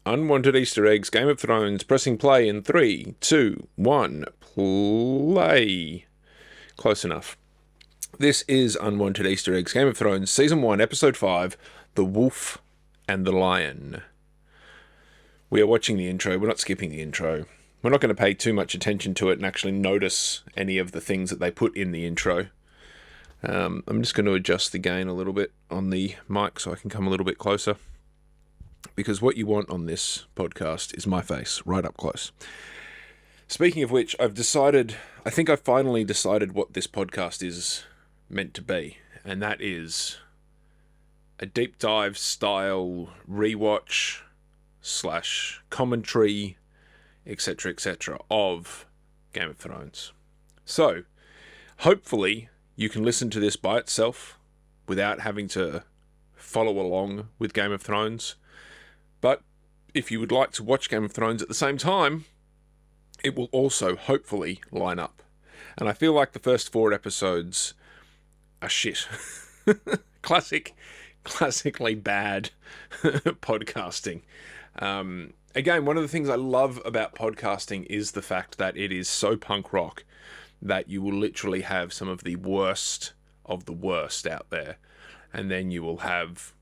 Unwanted Easter eggs, Game of Thrones, pressing play in 3, 2, 1, play. Close enough. This is Unwanted Easter eggs, Game of Thrones, Season 1, Episode 5, The Wolf and the Lion. We are watching the intro, we're not skipping the intro. We're not going to pay too much attention to it and actually notice any of the things that they put in the intro. I'm just going to adjust the gain a little bit on the mic so I can come a little bit closer. Because what you want on this podcast is my face, right up close. Speaking of which, I think I've finally decided what this podcast is meant to be. And that is a deep dive style rewatch / commentary, etc., of Game of Thrones. So, hopefully, you can listen to this by itself without having to follow along with Game of Thrones. But if you would like to watch Game of Thrones at the same time, it will also hopefully line up. And I feel like the first 4 episodes are shit. Classically bad podcasting. Again, one of the things I love about podcasting is the fact that it is so punk rock that you will literally have some of the worst of the worst out there. And then you will have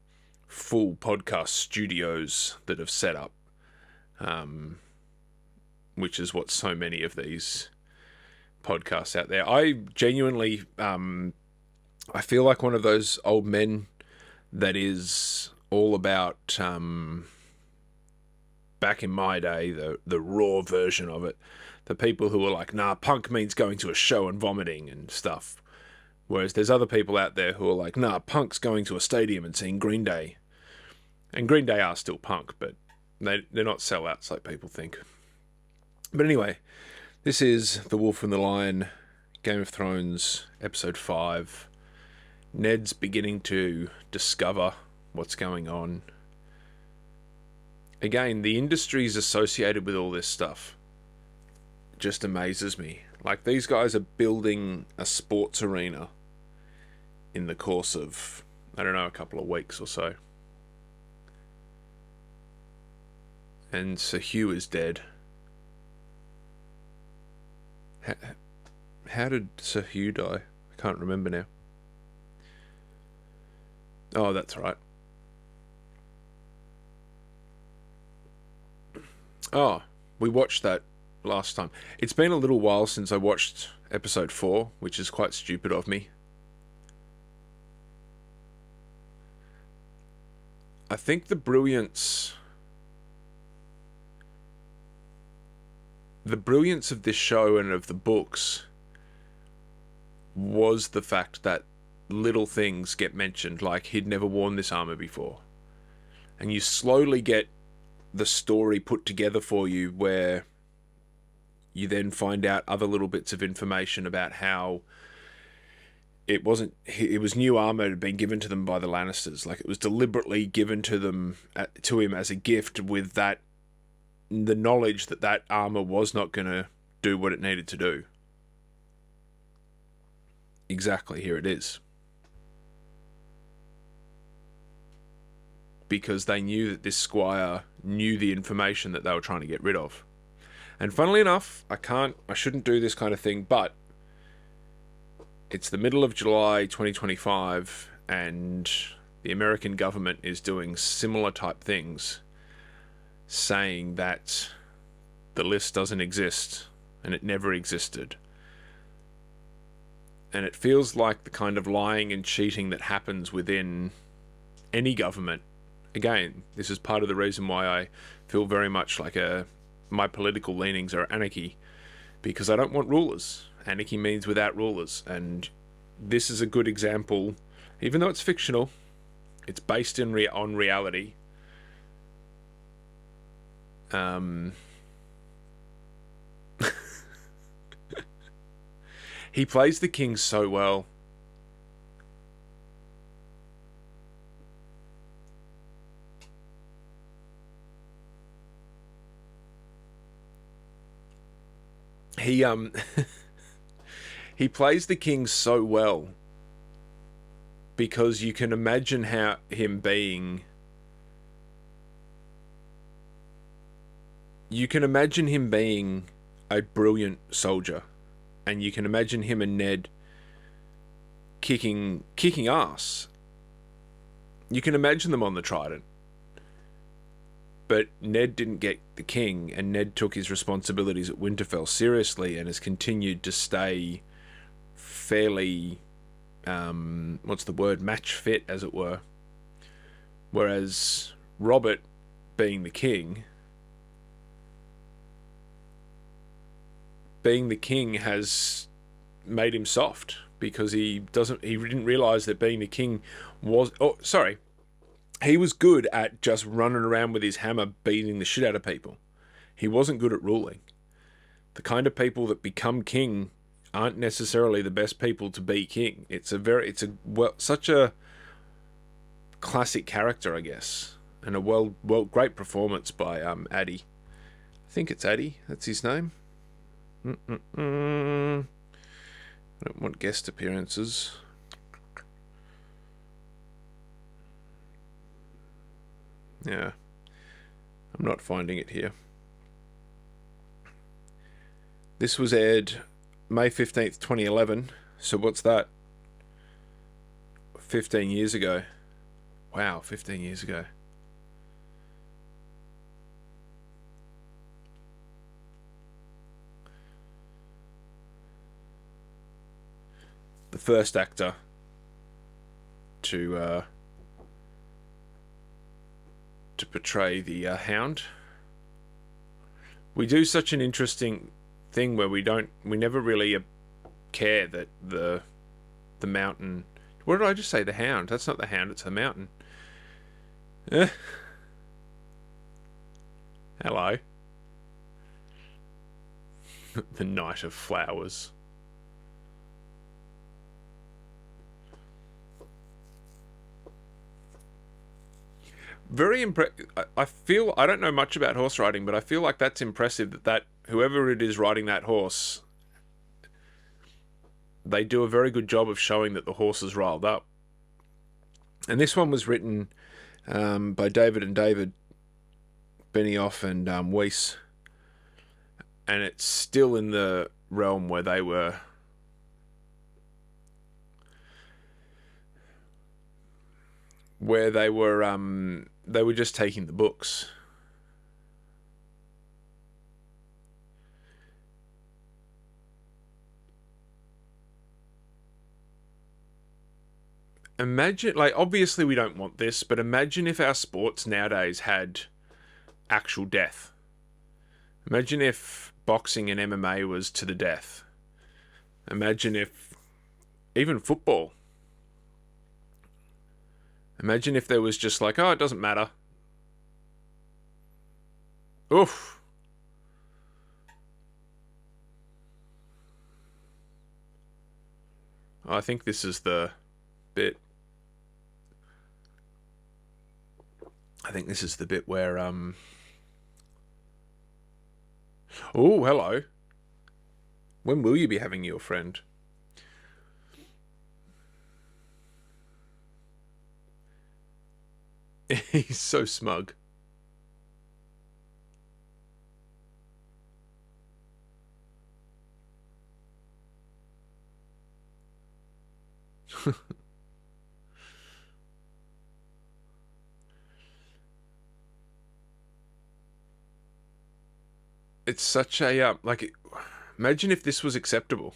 full podcast studios that have set up, which is what so many of these podcasts out there. I genuinely, I feel like one of those old men that is all about, back in my day, the raw version of it. The people who are like, nah, punk means going to a show and vomiting and stuff. Whereas there's other people out there who are like, nah, punk's going to a stadium and seeing Green Day. And Green Day are still punk, but they're not sellouts like people think. But anyway, this is The Wolf and the Lion, Game of Thrones, Episode 5. Ned's beginning to discover what's going on. Again, the industries associated with all this stuff just amazes me. Like, these guys are building a sports arena in the course of, I don't know, a couple of weeks or so. And Sir Hugh is dead. How did Sir Hugh die? I can't remember now. Oh, that's right. Oh, we watched that last time. It's been a little while since I watched episode 4, which is quite stupid of me. I think the brilliance of this show and of the books was the fact that little things get mentioned, like he'd never worn this armor before. And you slowly get the story put together for you where you then find out other little bits of information about how it was new armor that had been given to them by the Lannisters. Like, it was deliberately given to him as a gift, with the knowledge that armor was not going to do what it needed to do. Exactly, here it is. Because they knew that this squire knew the information that they were trying to get rid of. And funnily enough, I shouldn't do this kind of thing, but it's the middle of July 2025, and the American government is doing similar type things, saying that the list doesn't exist, and it never existed. And it feels like the kind of lying and cheating that happens within any government. Again, this is part of the reason why I feel very much like my political leanings are anarchy, because I don't want rulers. Anarchy means without rulers, and this is a good example. Even though it's fictional, it's based on reality. He plays the king so well. He he plays the king so well because you can imagine him being you can imagine him being a brilliant soldier, and you can imagine him and Ned kicking ass. You can imagine them on the Trident. But Ned didn't get the king, and Ned took his responsibilities at Winterfell seriously and has continued to stay fairly, match fit, as it were. Whereas Robert, being the king, has made him soft, because he didn't realise that being the king was... Oh, sorry. He was good at just running around with his hammer beating the shit out of people. He wasn't good at ruling. The kind of people that become king aren't necessarily the best people to be king. Such a classic character, I guess, and a great performance by Addy. I think it's Addy. That's his name. I don't want guest appearances. Yeah, I'm not finding it here. This was aired May 15th, 2011. So what's that? 15 years ago. Wow, 15 years ago. The first actor to portray the Hound. We do such an interesting thing where we never really care that the mountain... What did I just say? The Hound. That's not the Hound, it's the mountain. Hello. The Knight of Flowers. Very impressive. I don't know much about horse riding, but I feel like that's impressive that whoever it is riding that horse, they do a very good job of showing that the horse is riled up. And this one was written by David and David Benioff and Weiss, and it's still in the realm where they were just taking the books. Imagine, like, obviously we don't want this, but imagine if our sports nowadays had actual death. Imagine if boxing and MMA was to the death. Imagine if even football. Imagine if there was just like, oh, it doesn't matter. Oof. I think this is the bit. I think this is the bit where oh, hello. When will you be having your friend? He's so smug. It's such a like, imagine if this was acceptable.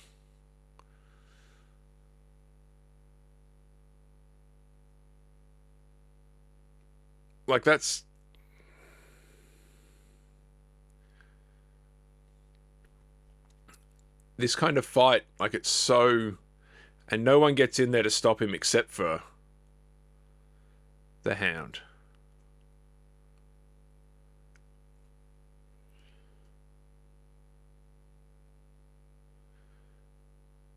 Like, that's... This kind of fight, like, it's so... And no one gets in there to stop him except for the Hound.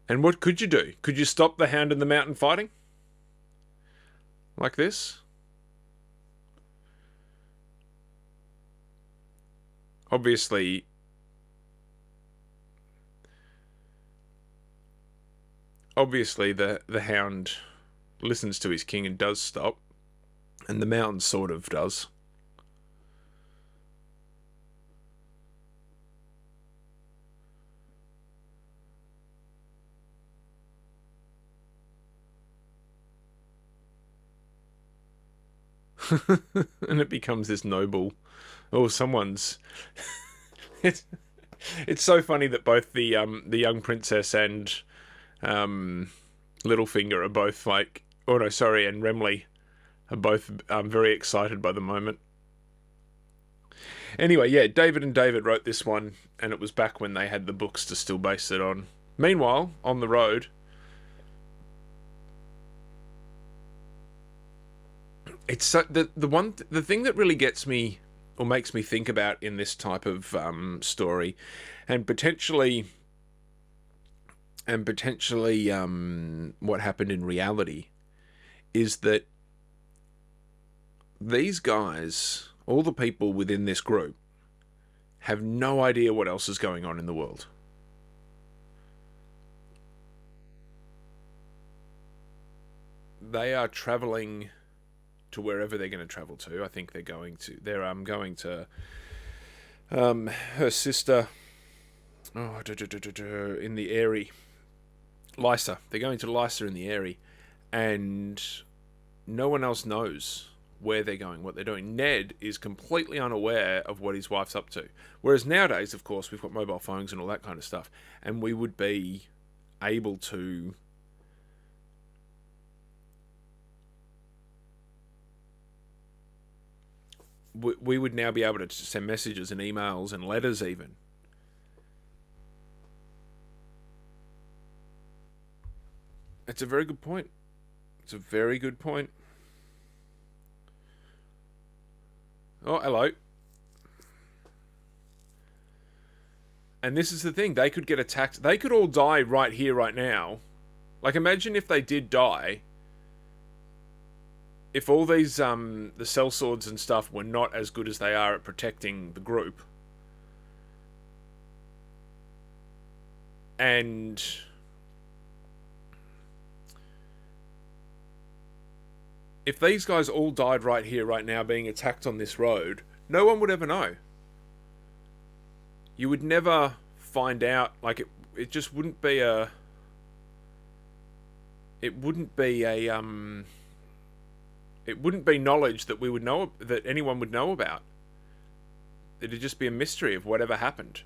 And what could you do? Could you stop the Hound in the mountain fighting? Like this? Obviously, the Hound listens to his king and does stop, and the mountain sort of does. And it becomes this noble, or someone's. it's it's so funny that both the young princess and Littlefinger are both like, oh no, sorry, and Remley are both very excited by the moment. Anyway, yeah, David and David wrote this one, and it was back when they had the books to still base it on. Meanwhile, on the road, it's so, the thing that really gets me or makes me think about in this type of story, and potentially what happened in reality, is that these guys, all the people within this group, have no idea what else is going on in the world. They are traveling to wherever they're going to travel to. I think they're going to her sister in the Eyrie, Lysa. They're going to Lysa in the Eyrie, and no one else knows where they're going, what they're doing. Ned is completely unaware of what his wife's up to. Whereas nowadays, of course, we've got mobile phones and all that kind of stuff, and we would be able to we would now be able to send messages and emails and letters even. It's a very good point. It's a very good point. Oh, hello. And this is the thing. They could get attacked. They could all die right here, right now. Like, imagine if they did die. If all these, the sellswords and stuff were not as good as they are at protecting the group. And if these guys all died right here, right now, being attacked on this road, no one would ever know. You would never find out. Like, it just wouldn't be a... It wouldn't be a, it wouldn't be knowledge that we would know, that anyone would know about. It'd just be a mystery of whatever happened.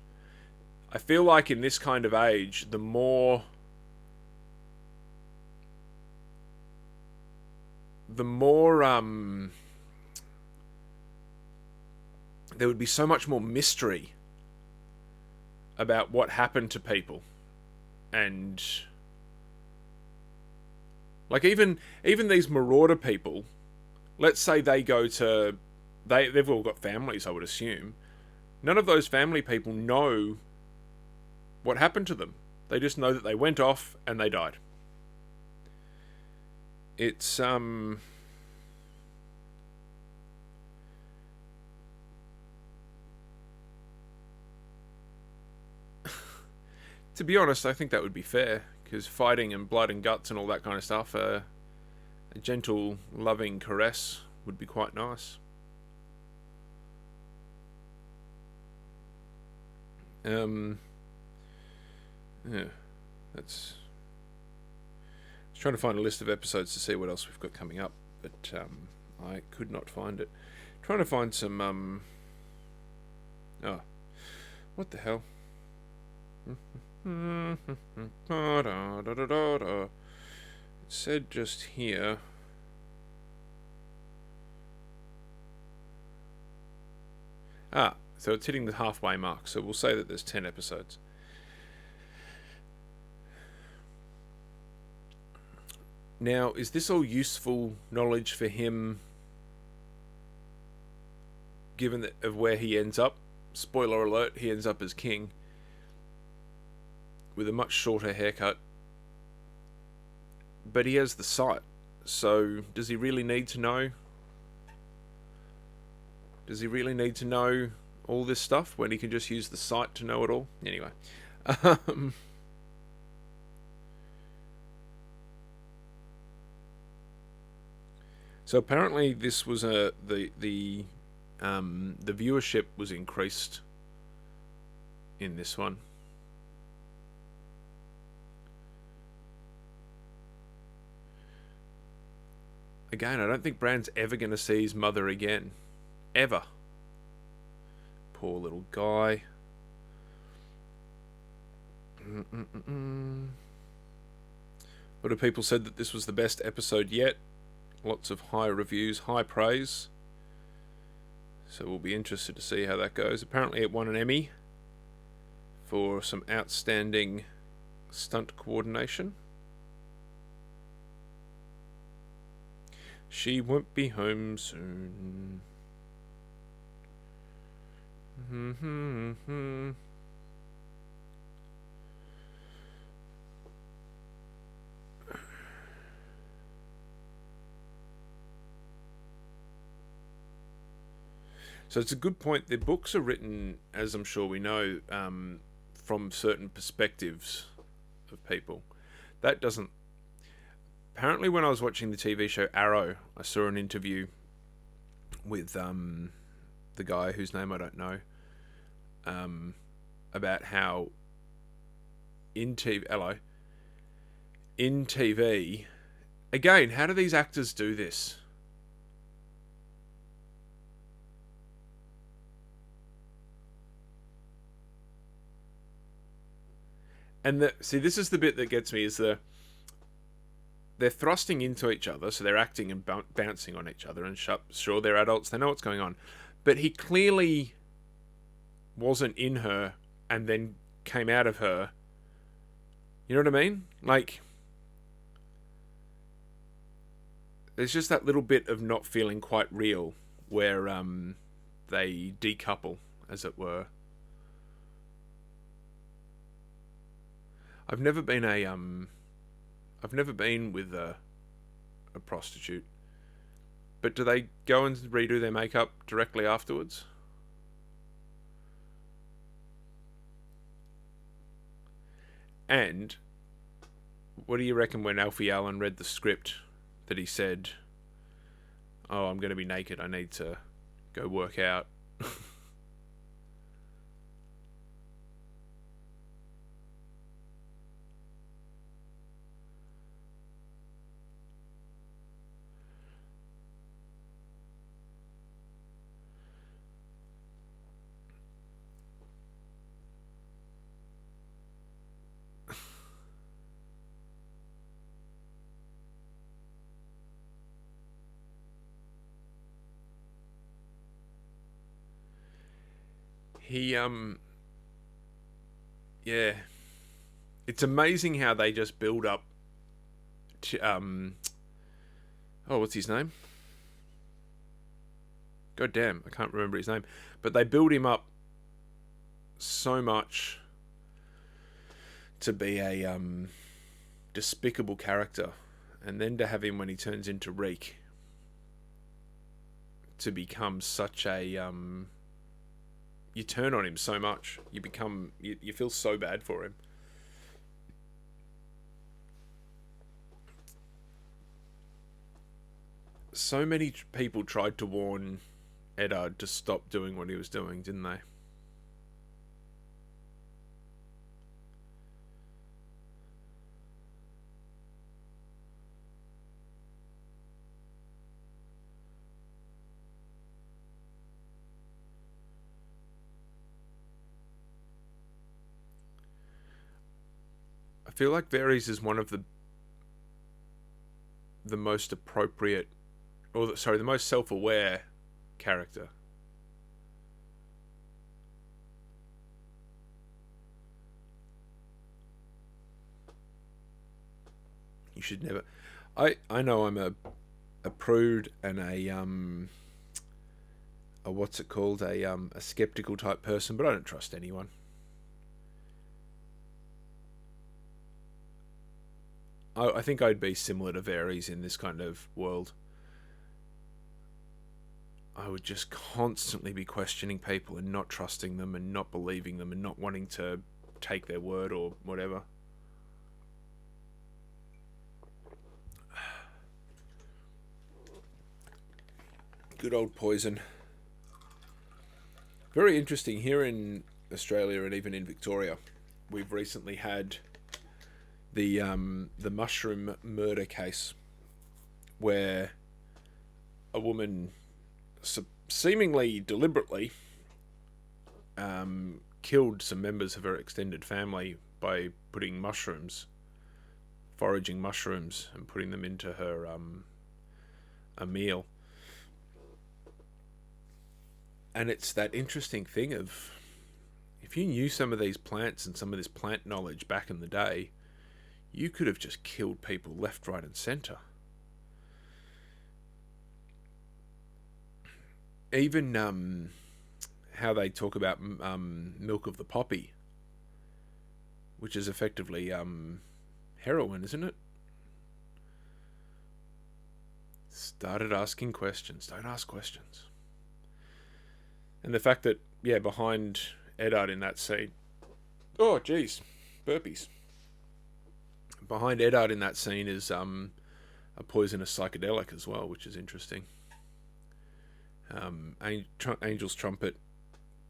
I feel like in this kind of age, the more there would be so much more mystery about what happened to people. And like even these marauder people, let's say they go to... They've all got families, I would assume. None of those family people know what happened to them. They just know that they went off and they died. It's, to be honest, I think that would be fair, because fighting and blood and guts and all that kind of stuff, a gentle, loving caress would be quite nice. Yeah, that's... I was trying to find a list of episodes to see what else we've got coming up, but I could not find it. Trying to find some, oh, what the hell? It said just here. So it's hitting the halfway mark, so we'll say that there's 10 episodes. Now, is this all useful knowledge for him, given that of where he ends up? Spoiler alert, he ends up as king, with a much shorter haircut. But he has the sight, so does he really need to know? Does he really need to know all this stuff when he can just use the sight to know it all? Anyway. So apparently this was the viewership was increased in this one. Again, I don't think Bran's ever going to see his mother again. Ever. Poor little guy. A lot of people said that this was the best episode yet. Lots of high reviews, high praise. So we'll be interested to see how that goes. Apparently it won an Emmy for some outstanding stunt coordination. She won't be home soon. So it's a good point. The books are written, as I'm sure we know, from certain perspectives of people. That doesn't... Apparently when I was watching the TV show Arrow, I saw an interview with the guy whose name I don't know, about how in TV... In TV... Again, how do these actors do this? And see, this is the bit that gets me, is they're thrusting into each other, so they're acting and bouncing on each other, and sure, they're adults, they know what's going on. But he clearly wasn't in her and then came out of her. You know what I mean? Like, there's just that little bit of not feeling quite real where they decouple, as it were. I've never been with a prostitute. But do they go and redo their makeup directly afterwards? And what do you reckon when Alfie Allen read the script that he said, "Oh, I'm going to be naked, I need to go work out"? He, yeah. It's amazing how they just build up to, oh, what's his name? God damn, I can't remember his name. But they build him up so much to be a, despicable character. And then to have him, when he turns into Reek, to become such a, you turn on him so much. You feel so bad for him. So many people tried to warn Eddard to stop doing what he was doing, didn't they? I feel like Varys is one of the most appropriate, or sorry, the most self-aware character. You should never... I know I'm a prude and a what's it called, a skeptical type person, but I don't trust anyone. I think I'd be similar to Varys in this kind of world. I would just constantly be questioning people and not trusting them and not believing them and not wanting to take their word or whatever. Good old poison. Very interesting. Here in Australia and even in Victoria, we've recently had the mushroom murder case where a woman seemingly deliberately killed some members of her extended family by putting foraging mushrooms, and putting them into her a meal. And it's that interesting thing of, if you knew some of these plants and some of this plant knowledge back in the day, you could have just killed people left, right, and centre. Even how they talk about milk of the poppy, which is effectively heroin, isn't it? Started asking questions. Don't ask questions. And the fact that, behind Eddard in that scene... Oh, jeez. Burpees. Behind Eddard in that scene is a poisonous psychedelic as well, which is interesting. Angel's Trumpet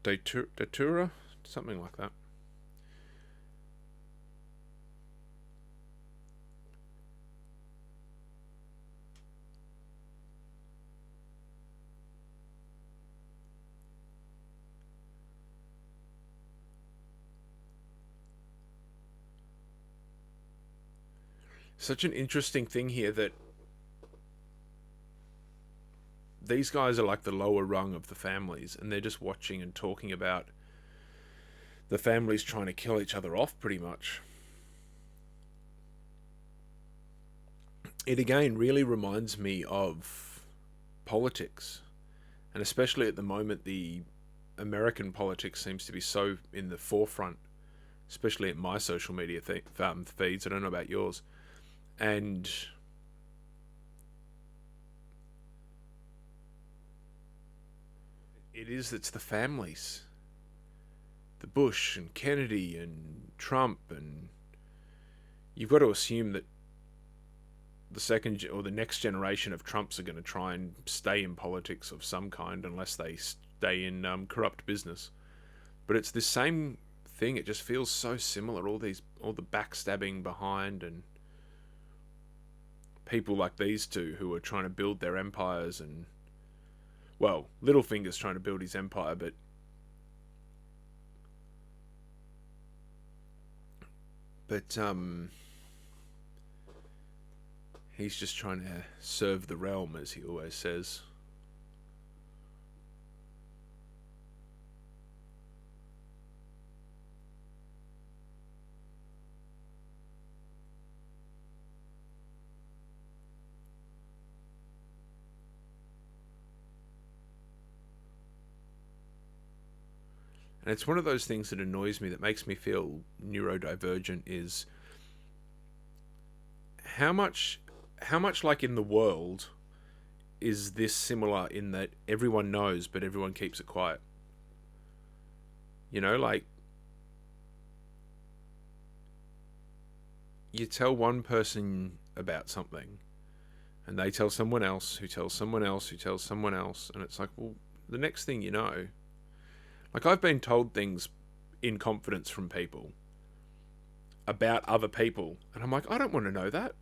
Datura? Something like that. Such an interesting thing here that these guys are like the lower rung of the families, and they're just watching and talking about the families trying to kill each other off, pretty much. It again really reminds me of politics, and especially at the moment, the American politics seems to be so in the forefront, especially at my social media feeds. I don't know about yours. And it's the families. The Bush and Kennedy and Trump, and you've got to assume that the second or the next generation of Trumps are going to try and stay in politics of some kind, unless they stay in corrupt business. But it's the same thing. It just feels so similar. All the backstabbing behind, and people like these two who are trying to build their empires, and, well, Littlefinger's trying to build his empire, but he's just trying to serve the realm, as he always says. And it's one of those things that annoys me, that makes me feel neurodivergent, is how much like in the world is this similar, in that everyone knows but everyone keeps it quiet. Like, you tell one person about something, and they tell someone else, who tells someone else, who tells someone else, and it's like, well, the next thing you know... Like, I've been told things in confidence from people about other people, and I'm like, I don't want to know that.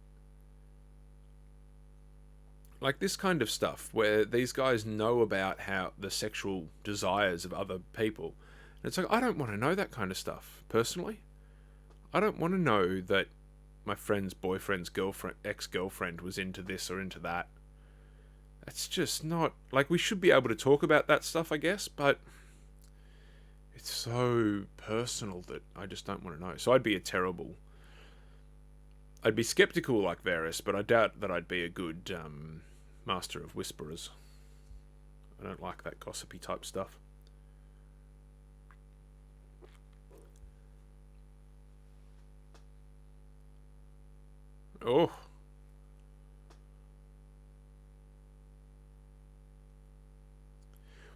Like, this kind of stuff, where these guys know about how the sexual desires of other people. And it's like, I don't want to know that kind of stuff, personally. I don't want to know that my friend's boyfriend's ex-girlfriend was into this or into that. That's just not... Like, we should be able to talk about that stuff, I guess, but... it's so personal that I just don't want to know. So I'd be skeptical like Varys, but I doubt that I'd be a good master of whisperers. I don't like that gossipy type stuff. Oh.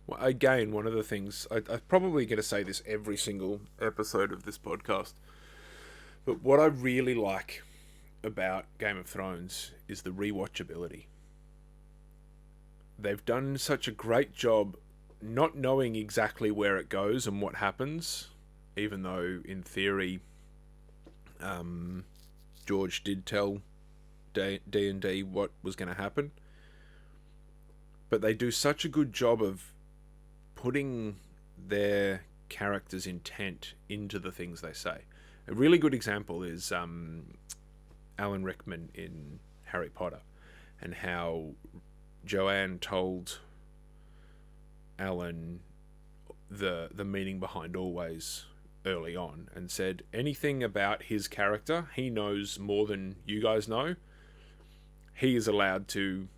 Well, again, one of the things... I'm probably going to say this every single episode of this podcast, but what I really like about Game of Thrones is the rewatchability. They've done such a great job not knowing exactly where it goes and what happens, even though, in theory, George did tell D&D what was going to happen. but they do such a good job of putting their characters' intent into the things they say. A really good example is Alan Rickman in Harry Potter, and how Joanne told Alan the meaning behind always early on, and said anything about his character he knows more than you guys know. He is allowed to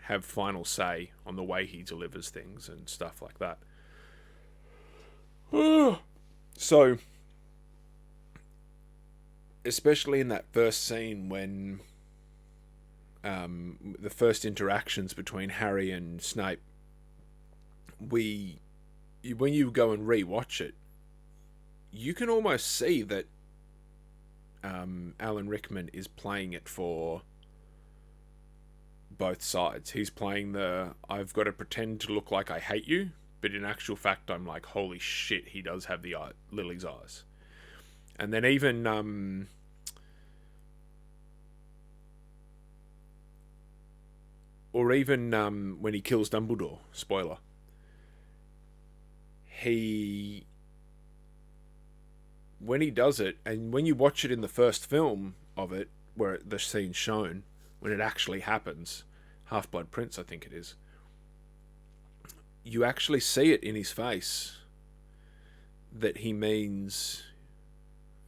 have final say on the way he delivers things and stuff like that. So, especially in that first scene when the first interactions between Harry and Snape, when you go and re-watch it, you can almost see that Alan Rickman is playing it for both sides. He's playing I've got to pretend to look like I hate you, but in actual fact I'm like, holy shit, he does have the Lily's eyes. And then even when he kills Dumbledore, spoiler, when he does it, and when you watch it in the first film of it, where the scene's shown, when it actually happens, Half-Blood Prince, I think it is, you actually see it in his face that he means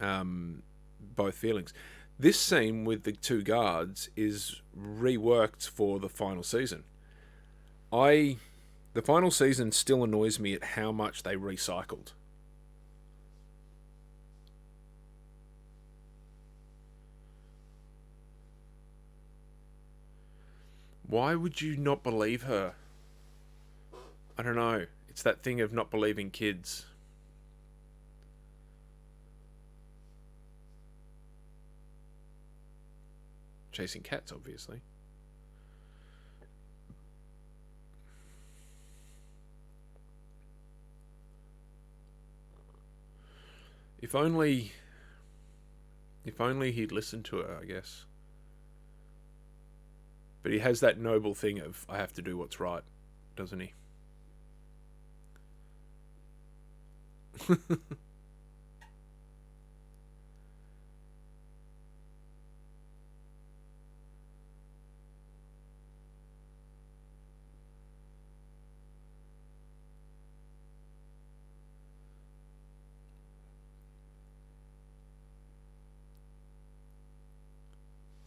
both feelings. This scene with the two guards is reworked for the final season. The final season still annoys me at how much they recycled. Why would you not believe her? I don't know. It's that thing of not believing kids. Chasing cats, obviously. If only he'd listened to her, I guess. But he has that noble thing of, I have to do what's right, doesn't he?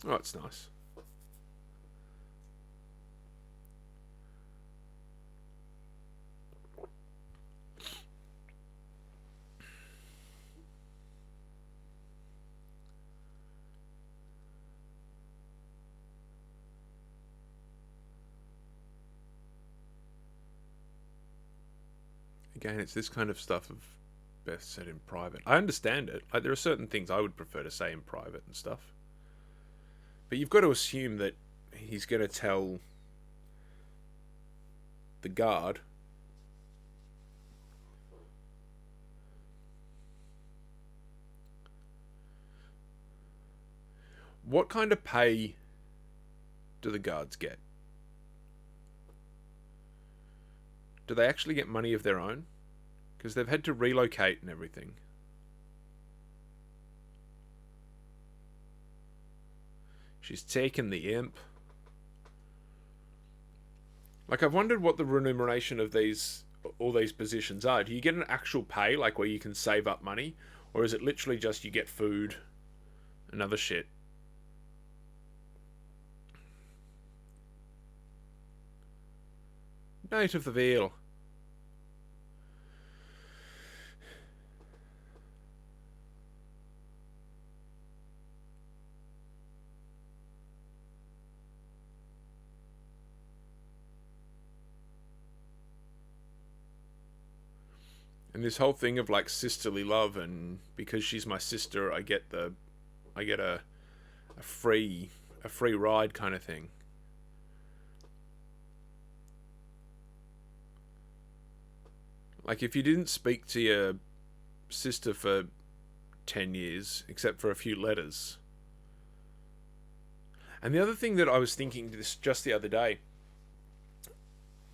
Oh, it's nice. Again, it's this kind of stuff of best said in private. I understand it. Like, there are certain things I would prefer to say in private and stuff. But you've got to assume that he's going to tell the guard what kind of pay do the guards get? Do they actually get money of their own? Because they've had to relocate and everything. She's taken the imp. Like, I've wondered what the remuneration of all these positions are. Do you get an actual pay, like where you can save up money? Or is it literally just you get food and other shit? Night of the Veil. And this whole thing of like sisterly love, and because she's my sister, I get a free ride kind of thing. Like, if you didn't speak to your sister for 10 years, except for a few letters. And the other thing that I was thinking just the other day,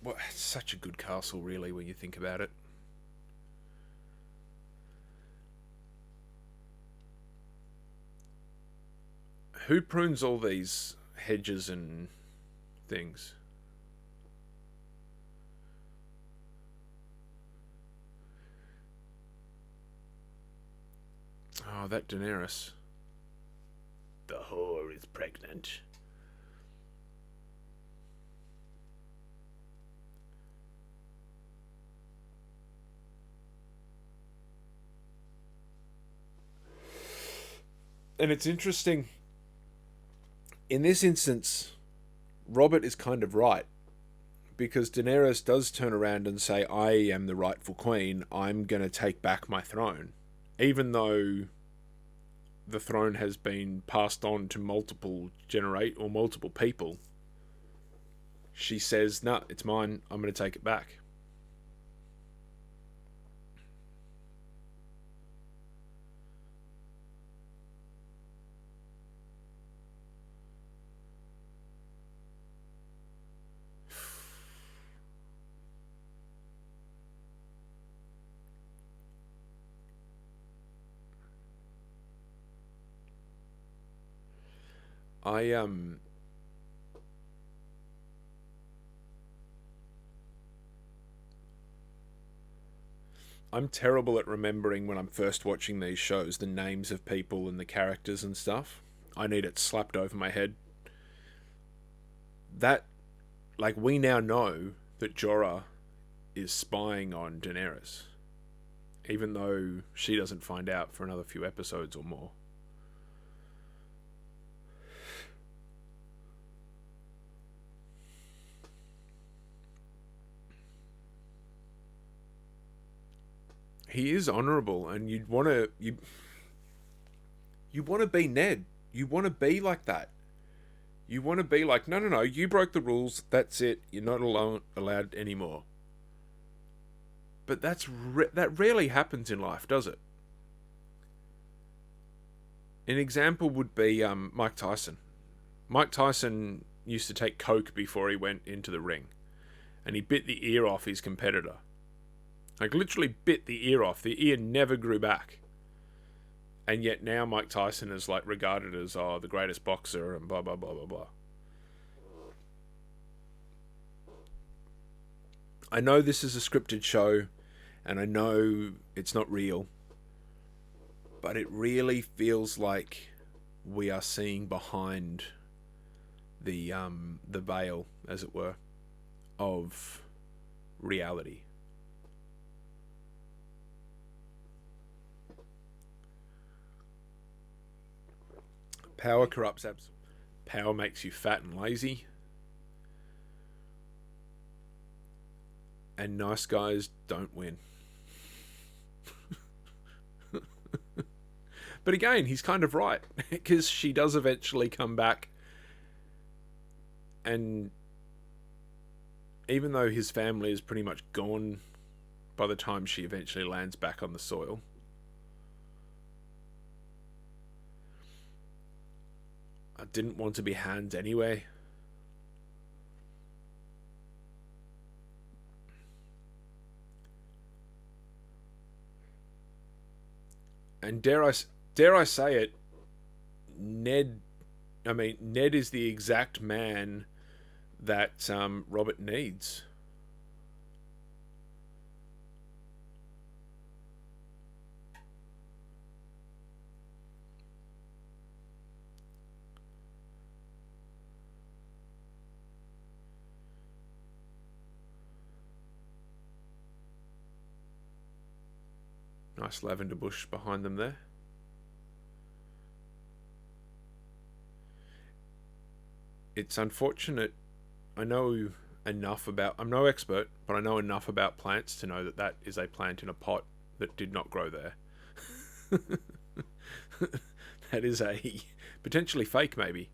Well, it's such a good castle, really, when you think about it. Who prunes all these hedges and things? Oh, that Daenerys. The whore is pregnant. And it's interesting. In this instance, Robert is kind of right. Because Daenerys does turn around and say, I am the rightful queen. I'm going to take back my throne. Even though the throne has been passed on to multiple people, she says, "No, it's mine. I'm going to take it back." I I'm terrible at remembering when I'm first watching these shows the names of people and the characters and stuff. I need it slapped over my head. That, like, we now know that Jorah is spying on Daenerys, even though she doesn't find out for another few episodes or more. He is honourable, and you want to be Ned. You want to be like that. You want to be like, no, no, no. You broke the rules. That's it. You're not allowed anymore. But that rarely happens in life, does it? An example would be Mike Tyson. Mike Tyson used to take coke before he went into the ring, and he bit the ear off his competitor. Like, literally bit the ear off. The ear never grew back. And yet now Mike Tyson is, like, regarded as the greatest boxer and blah blah blah blah blah. I know this is a scripted show, and I know it's not real, but it really feels like we are seeing behind the veil, as it were, of reality. Power corrupts abs. Power makes you fat and lazy, and nice guys don't win. But again, he's kind of right, because she does eventually come back, and even though his family is pretty much gone by the time she eventually lands back on the soil, I didn't want to be Hans anyway. And dare I say it, Ned. I mean, Ned is the exact man that Robert needs. Nice lavender bush behind them there. It's unfortunate. I know enough about. I'm no expert, but I know enough about plants to know that that is a plant in a pot that did not grow there. That is a potentially fake, maybe.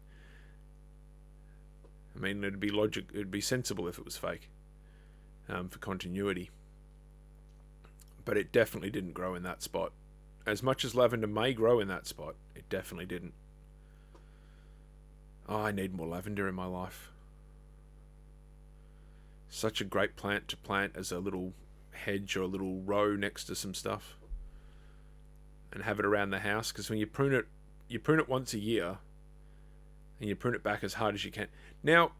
I mean, it'd be logic. It'd be sensible if it was fake, for continuity. But it definitely didn't grow in that spot. As much as lavender may grow in that spot, it definitely didn't. Oh, I need more lavender in my life. Such a great plant to plant as a little hedge or a little row next to some stuff, and have it around the house. Because when you prune it once a year, and you prune it back as hard as you can. Now,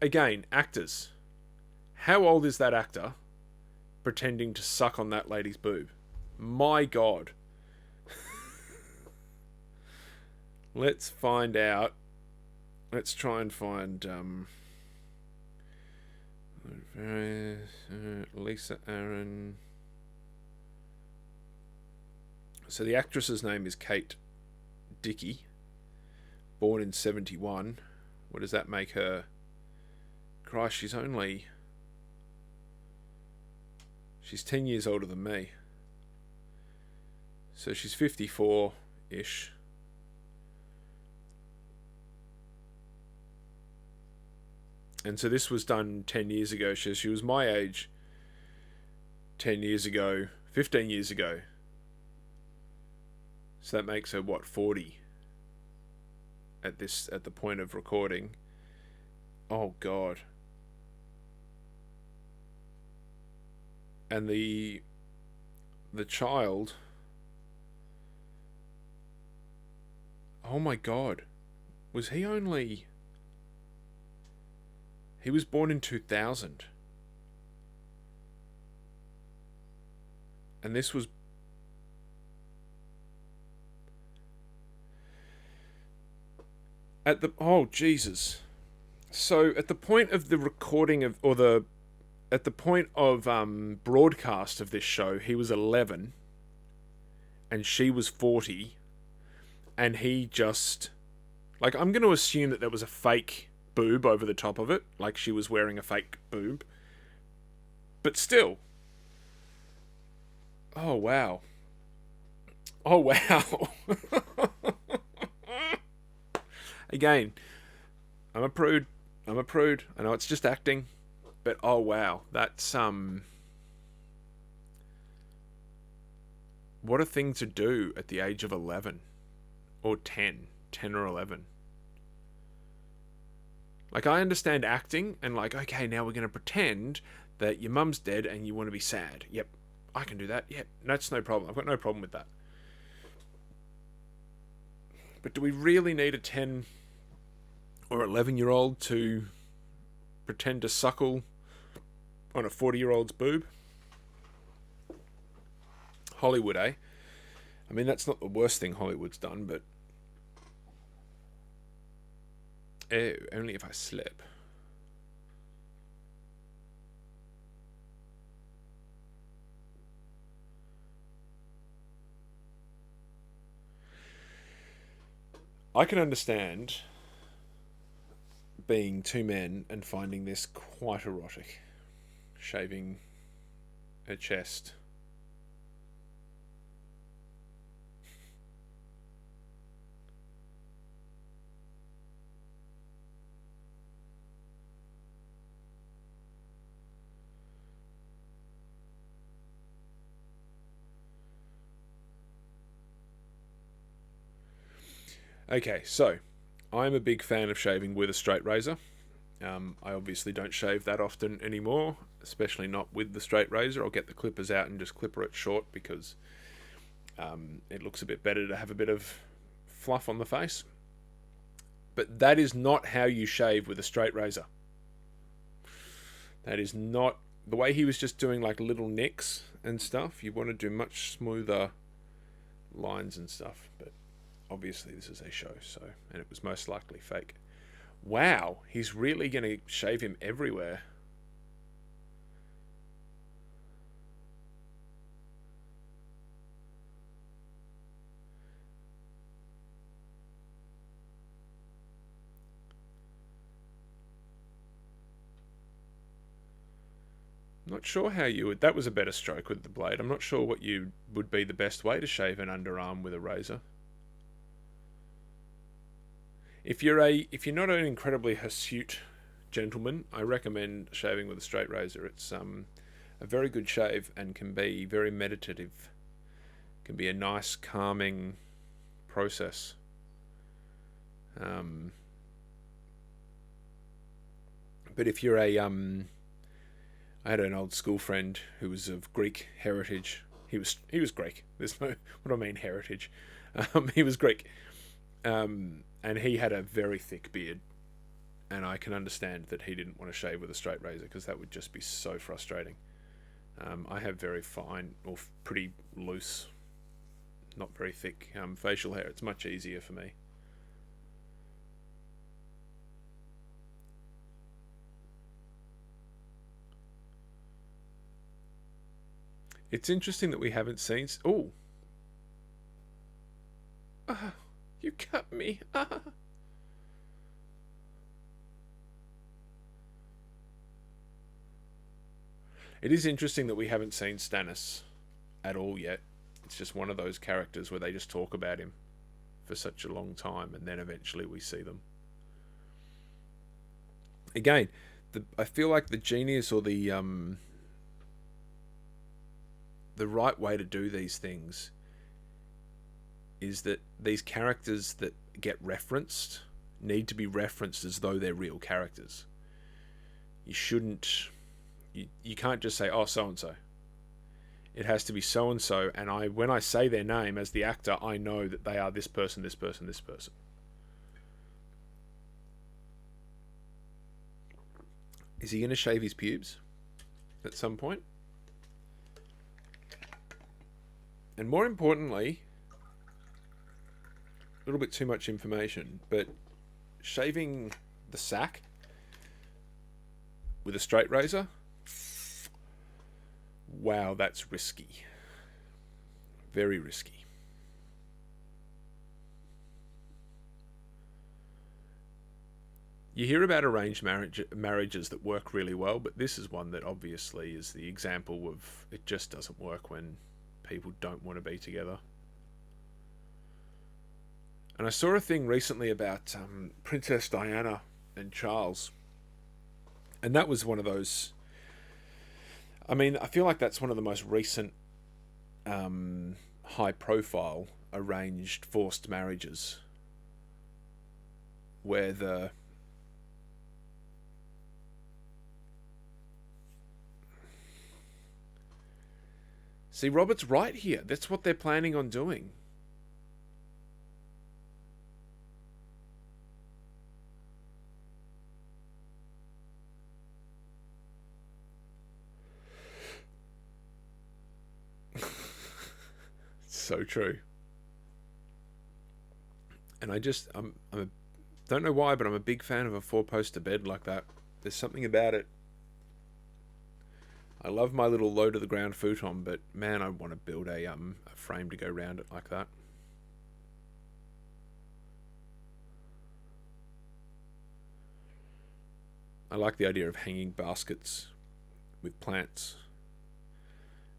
again, actors. How old is that actor pretending to suck on that lady's boob? My God. Let's find out. Let's try and find Lisa Aaron. So the actress's name is Kate Dickie, born in 1971. What does that make her? Christ, she's 10 years older than me. So she's 54-ish. And so this was done 10 years ago. She was my age 10 years ago, 15 years ago. So that makes her, what, 40 at the point of recording. Oh, God. And the child... Oh, my God. Was he only... He was born in 2000. And this was... Oh, Jesus. So, at the point of the recording of... At the point of broadcast of this show, he was 11. And she was 40. And he just... Like, I'm going to assume that there was a fake boob over the top of it, like she was wearing a fake boob, but still. Oh wow. Again, I'm a prude. I know it's just acting, but oh wow, that's what a thing to do at the age of 11 or 10 or 11. Like, I understand acting and like, okay, now we're going to pretend that your mum's dead and you want to be sad. Yep, I can do that. Yep, that's no problem. I've got no problem with that. But do we really need a 10 or 11-year-old to pretend to suckle on a 40-year-old's boob? Hollywood, eh? I mean, that's not the worst thing Hollywood's done, but... only if I slip. I can understand being two men and finding this quite erotic. Shaving a chest. Okay, so I'm a big fan of shaving with a straight razor. I obviously don't shave that often anymore, especially not with the straight razor. I'll get the clippers out and just clipper it short because it looks a bit better to have a bit of fluff on the face. But that is not how you shave with a straight razor. That is not... The way he was just doing like little nicks and stuff, you want to do much smoother lines and stuff, but obviously this is a show, so, and it was most likely fake. Wow, he's really going to shave him everywhere. Not sure how you would... That was a better stroke with the blade. I'm not sure what you would be the best way to shave an underarm with a razor. If you're not an incredibly hirsute gentleman, I recommend shaving with a straight razor. It's a very good shave and can be very meditative. Can be a nice calming process. But if you're I had an old school friend who was of Greek heritage. He was Greek. There's no, what do I mean heritage? He was Greek, and he had a very thick beard. And I can understand that he didn't want to shave with a straight razor because that would just be so frustrating. I have very fine or pretty loose, not very thick facial hair. It's much easier for me. It's interesting that we haven't seen. Oh, you cut me. It is interesting that we haven't seen Stannis at all yet. It's just one of those characters where they just talk about him for such a long time, and then eventually we see them. Again, I feel like the genius or the right way to do these things is that these characters that get referenced need to be referenced as though they're real characters. You shouldn't. You can't just say, oh, so and so. It has to be so and so, and when I say their name as the actor, I know that they are this person, this person, this person. Is he going to shave his pubes at some point? And more importantly, a little bit too much information, but shaving the sack with a straight razor, wow, that's risky. Very risky. You hear about arranged marriages that work really well, but this is one that obviously is the example of it just doesn't work when people don't want to be together. And I saw a thing recently about Princess Diana and Charles, and that was one of those. I mean, I feel like that's one of the most recent high-profile arranged forced marriages, where the See, Robert's right here. That's what they're planning on doing. So true. And I don't know why, but I'm a big fan of a four-poster bed like that. There's something about it. I love my little low-to-the-ground futon, but man, I want to build a frame to go around it like that. I like the idea of hanging baskets with plants,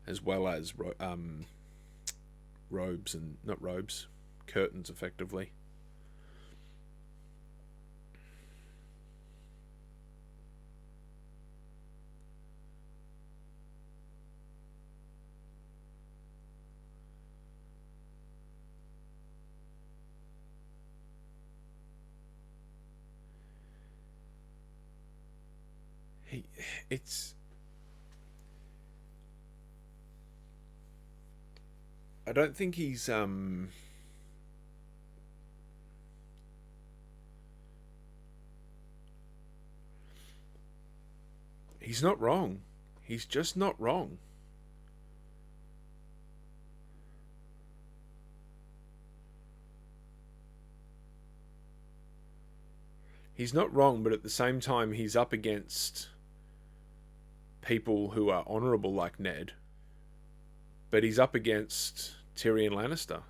as well as robes and not robes, curtains, effectively. It's I don't think he's not wrong. He's just not wrong. He's not wrong, but at the same time he's up against people who are honourable like Ned, but he's up against Tyrion Lannister,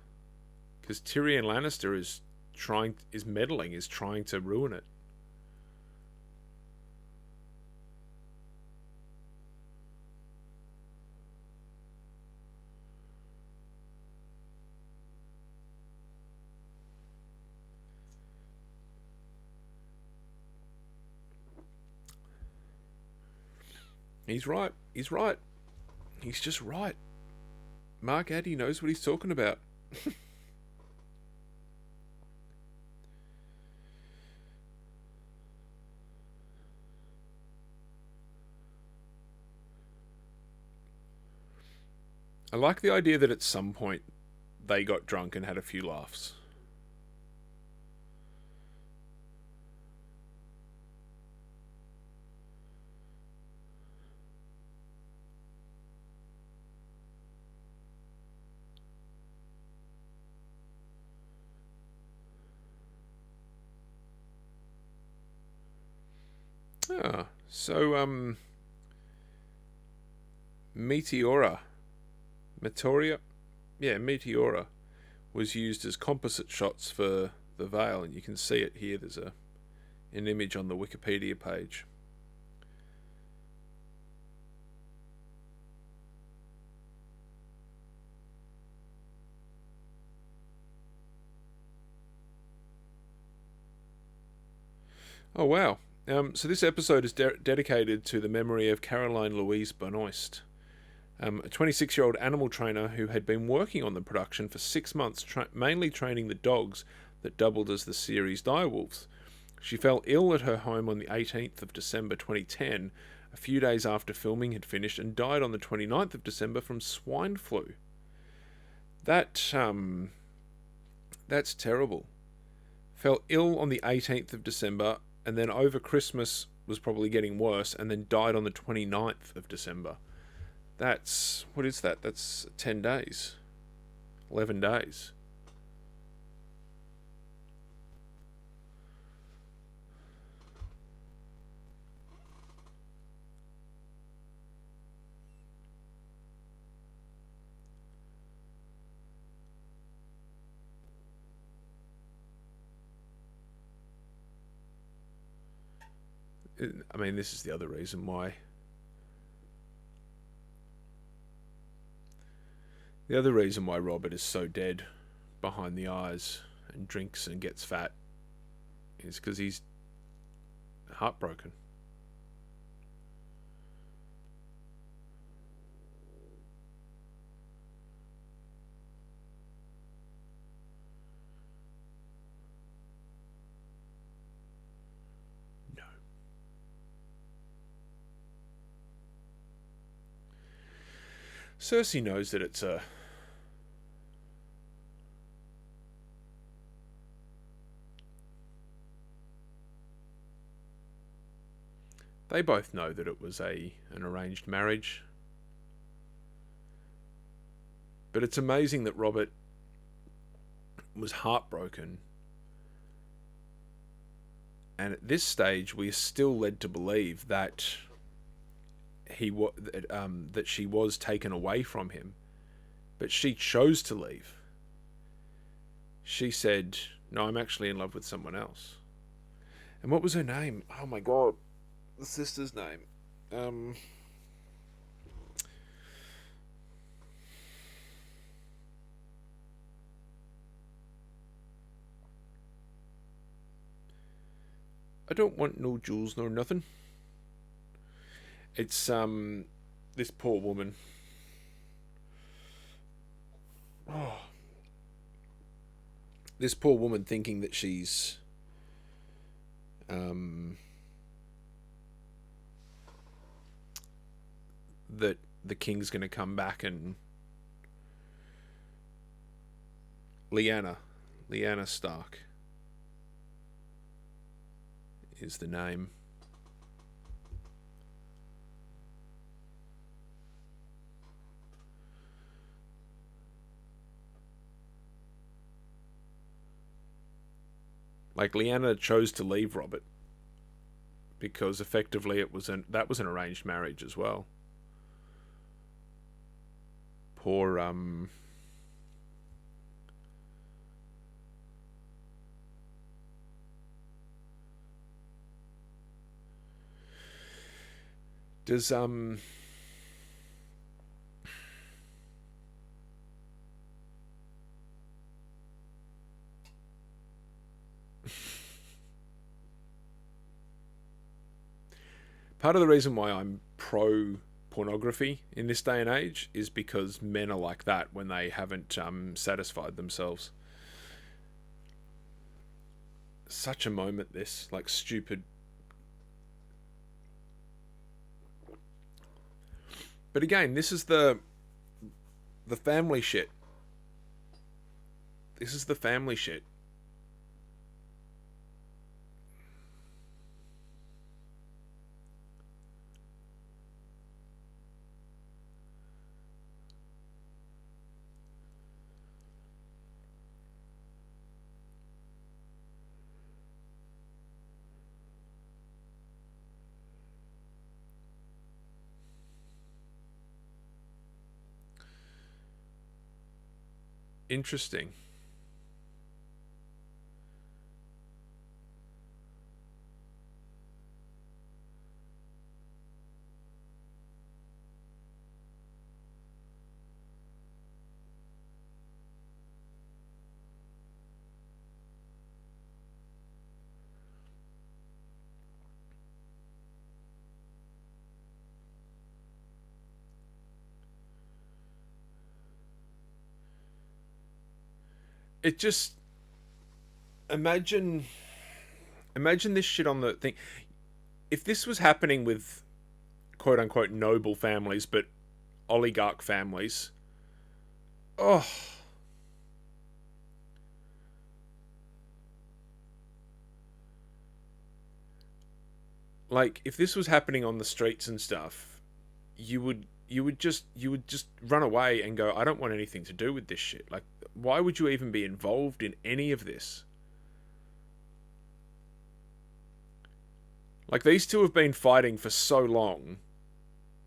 because Tyrion Lannister is meddling, is trying to ruin it. He's right. He's right. He's just right. Mark Addy knows what he's talking about. I like the idea that at some point they got drunk and had a few laughs. Ah, so, Meteora. Meteoria? Yeah, Meteora was used as composite shots for the Veil, and you can see it here. There's an image on the Wikipedia page. Oh, wow. So this episode is dedicated to the memory of Caroline Louise Benoist, a 26-year-old animal trainer who had been working on the production for 6 months, mainly training the dogs that doubled as the series' direwolves. She fell ill at her home on the 18th of December 2010, a few days after filming had finished, and died on the 29th of December from swine flu. That's terrible. Fell ill on the 18th of December, and then over Christmas was probably getting worse, and then died on the 29th of December. That's, what is that? That's 10 days. 11 days. I mean, this is the other reason why. The other reason why Robert is so dead behind the eyes and drinks and gets fat is because he's heartbroken. No. Cersei knows that it's a... They both know that it was an arranged marriage. But it's amazing that Robert was heartbroken. And at this stage, we are still led to believe that that she was taken away from him, but she chose to leave. She said, "No, I'm actually in love with someone else." And what was her name? Oh my god, the sister's name. I don't want no jewels nor nothing. It's this poor woman. Oh. This poor woman thinking that she's that the king's going to come back and Lyanna Stark is the name. Like, Lyanna chose to leave Robert because effectively that was an arranged marriage as well. Poor does part of the reason why I'm pro pornography in this day and age is because men are like that when they haven't satisfied themselves. Such a moment, this, like, stupid. But again, this is the The family shit. This is the family shit. Interesting. It just imagine this shit on the thing. If this was happening with quote unquote noble families, but oligarch families, oh, like if this was happening on the streets and stuff, you would just run away and go, I don't want anything to do with this shit. Like, why would you even be involved in any of this? Like, these two have been fighting for so long,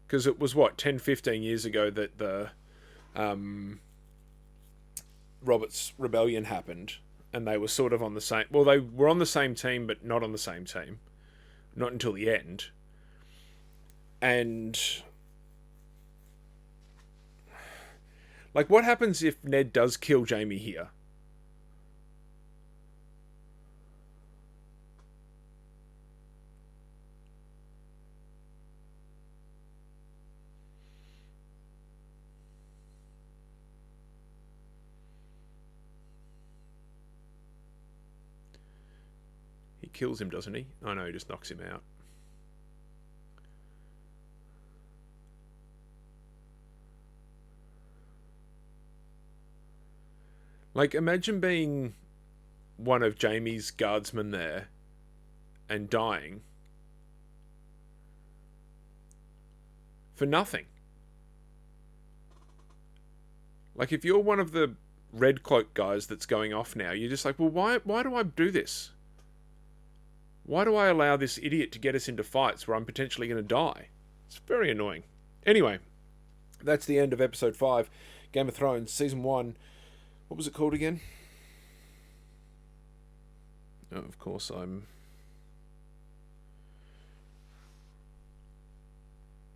because it was what, 10, 15 years ago that the Robert's rebellion happened, and they were sort of on the same, well, they were on the same team but not on the same team, not until the end. And like, what happens if Ned does kill Jaime here? He kills him, doesn't he? Oh no, he just knocks him out. Like, imagine being one of Jaime's guardsmen there and dying for nothing. Like, if you're one of the red cloak guys that's going off now, you're just like, well, why do I do this? Why do I allow this idiot to get us into fights where I'm potentially going to die? It's very annoying. Anyway, that's the end of episode 5, Game of Thrones, season 1. What was it called again? Oh, of course, I'm...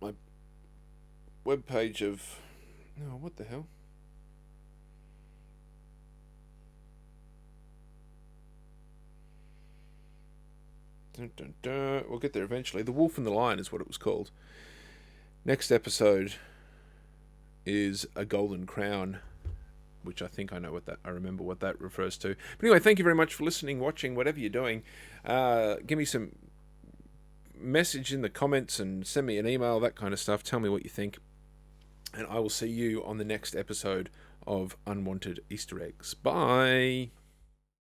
my webpage of... oh, what the hell? Dun, dun, dun. We'll get there eventually. The Wolf and the Lion is what it was called. Next episode is A Golden Crown, which I think I remember what that refers to. But anyway, thank you very much for listening, watching, whatever you're doing. Give me some message in the comments and send me an email, that kind of stuff. Tell me what you think. And I will see you on the next episode of Unwanted Easter Eggs. Bye!